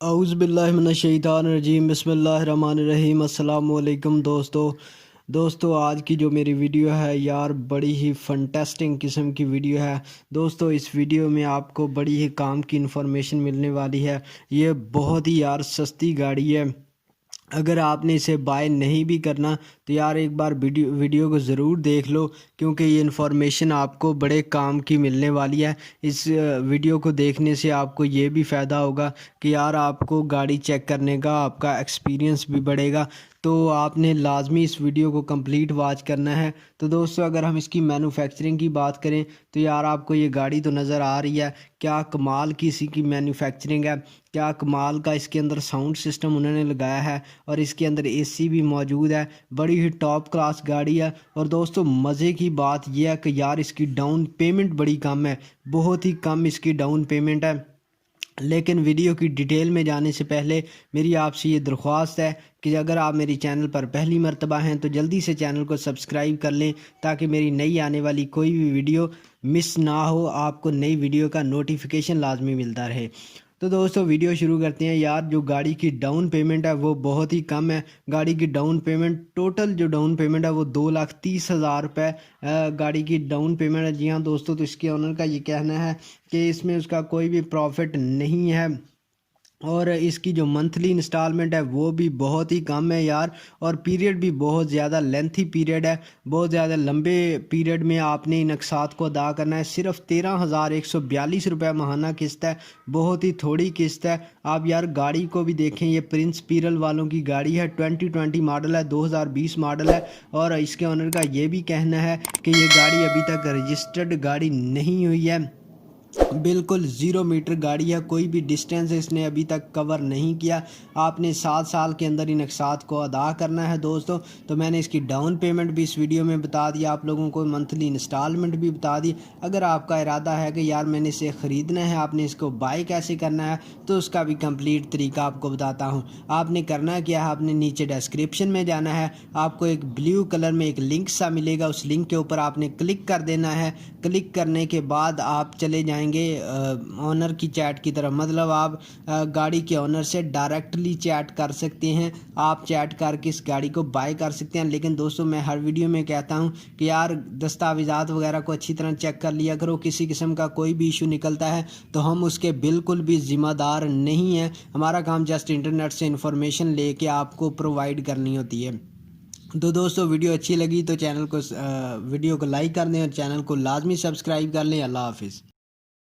اعوذ باللہ من الشیطان الرجیم، بسم اللہ الرحمن الرحیم۔ السلام علیکم دوستو آج کی جو میری ویڈیو ہے یار بڑی ہی فنٹیسٹنگ قسم کی ویڈیو ہے دوستو۔ اس ویڈیو میں آپ کو بڑی ہی کام کی انفارمیشن ملنے والی ہے۔ یہ بہت ہی یار سستی گاڑی ہے۔ اگر آپ نے اسے بائی نہیں بھی کرنا تو یار ایک بار ویڈیو کو ضرور دیکھ لو، کیونکہ یہ انفارمیشن آپ کو بڑے کام کی ملنے والی ہے۔ اس ویڈیو کو دیکھنے سے آپ کو یہ بھی فائدہ ہوگا کہ یار آپ کو گاڑی چیک کرنے کا آپ کا ایکسپیرینس بھی بڑھے گا، تو آپ نے لازمی اس ویڈیو کو کمپلیٹ واچ کرنا ہے۔ تو دوستو اگر ہم اس کی مینوفیکچرنگ کی بات کریں تو یار آپ کو یہ گاڑی تو نظر آ رہی ہے، کیا کمال کی اسی کی مینوفیکچرنگ ہے، کیا کمال کا اس کے اندر ساؤنڈ سسٹم انہوں نے لگایا ہے، اور اس کے اندر اے سی بھی موجود ہے۔ بڑی ہی ٹاپ کلاس گاڑی ہے۔ اور دوستو مزے کی بات یہ ہے کہ یار اس کی ڈاؤن پیمنٹ بڑی کم ہے، بہت ہی کم اس کی ڈاؤن پیمنٹ ہے۔ لیکن ویڈیو کی ڈیٹیل میں جانے سے پہلے میری آپ سے یہ درخواست ہے کہ اگر آپ میری چینل پر پہلی مرتبہ ہیں تو جلدی سے چینل کو سبسکرائب کر لیں، تاکہ میری نئی آنے والی کوئی بھی ویڈیو مس نہ ہو، آپ کو نئی ویڈیو کا نوٹیفیکیشن لازمی ملتا رہے۔ تو دوستو ویڈیو شروع کرتے ہیں۔ یار جو گاڑی کی ڈاؤن پیمنٹ ہے وہ بہت ہی کم ہے۔ گاڑی کی ڈاؤن پیمنٹ ٹوٹل جو ڈاؤن پیمنٹ ہے وہ 2,30,000 روپے گاڑی کی ڈاؤن پیمنٹ ہے۔ جی ہاں دوستو، تو اس کے اونر کا یہ کہنا ہے کہ اس میں اس کا کوئی بھی پروفٹ نہیں ہے، اور اس کی جو منتھلی انسٹالمنٹ ہے وہ بھی بہت ہی کم ہے یار، اور پیریڈ بھی بہت زیادہ لینتھی پیریڈ ہے، بہت زیادہ لمبے پیریڈ میں آپ نے ان اقساط کو ادا کرنا ہے۔ صرف 13,142 روپے ماہانہ قسط ہے، بہت ہی تھوڑی قسط ہے۔ آپ یار گاڑی کو بھی دیکھیں، یہ پرنس پیرل والوں کی گاڑی ہے، 2020 ماڈل ہے، 2020 ماڈل ہے، اور اس کے اونر کا یہ بھی کہنا ہے کہ یہ گاڑی ابھی تک رجسٹرڈ گاڑی نہیں ہوئی ہے، بالکل 0 میٹر گاڑی ہے، کوئی بھی ڈسٹینس اس نے ابھی تک کور نہیں کیا۔ آپ نے 7 سال کے اندر ان اقساط کو ادا کرنا ہے دوستو۔ تو میں نے اس کی ڈاؤن پیمنٹ بھی اس ویڈیو میں بتا دیا آپ لوگوں کو، منتھلی انسٹالمنٹ بھی بتا دی۔ اگر آپ کا ارادہ ہے کہ یار میں نے اسے خریدنا ہے، آپ نے اس کو بائی کیسے کرنا ہے، تو اس کا بھی کمپلیٹ طریقہ آپ کو بتاتا ہوں۔ آپ نے کرنا کیا ہے، آپ نے نیچے ڈسکرپشن میں جانا ہے، آپ کو ایک بلیو کلر میں ایک لنک سا ملے گا، اس لنک کے اوپر آپ نے کلک کر دینا ہے۔ کلک کرنے کے بعد آپ چلے جائیں گے اونر کی چیٹ کی طرف، مطلب آپ گاڑی کے اونر سے ڈائریکٹلی چیٹ کر سکتے ہیں، آپ چیٹ کر کے اس گاڑی کو بائی کر سکتے ہیں۔ لیکن دوستو میں ہر ویڈیو میں کہتا ہوں کہ یار دستاویزات وغیرہ کو اچھی طرح چیک کر لیا کرو، کسی قسم کا کوئی بھی ایشو نکلتا ہے تو ہم اس کے بالکل بھی ذمہ دار نہیں ہیں۔ ہمارا کام جسٹ انٹرنیٹ سے انفارمیشن لے کے آپ کو پرووائڈ کرنی ہوتی ہے۔ تو دوستو ویڈیو اچھی لگی تو ویڈیو کو لائک کر دیں، اور چینل کو لازمی سبسکرائب کر لیں۔ اللہ حافظ۔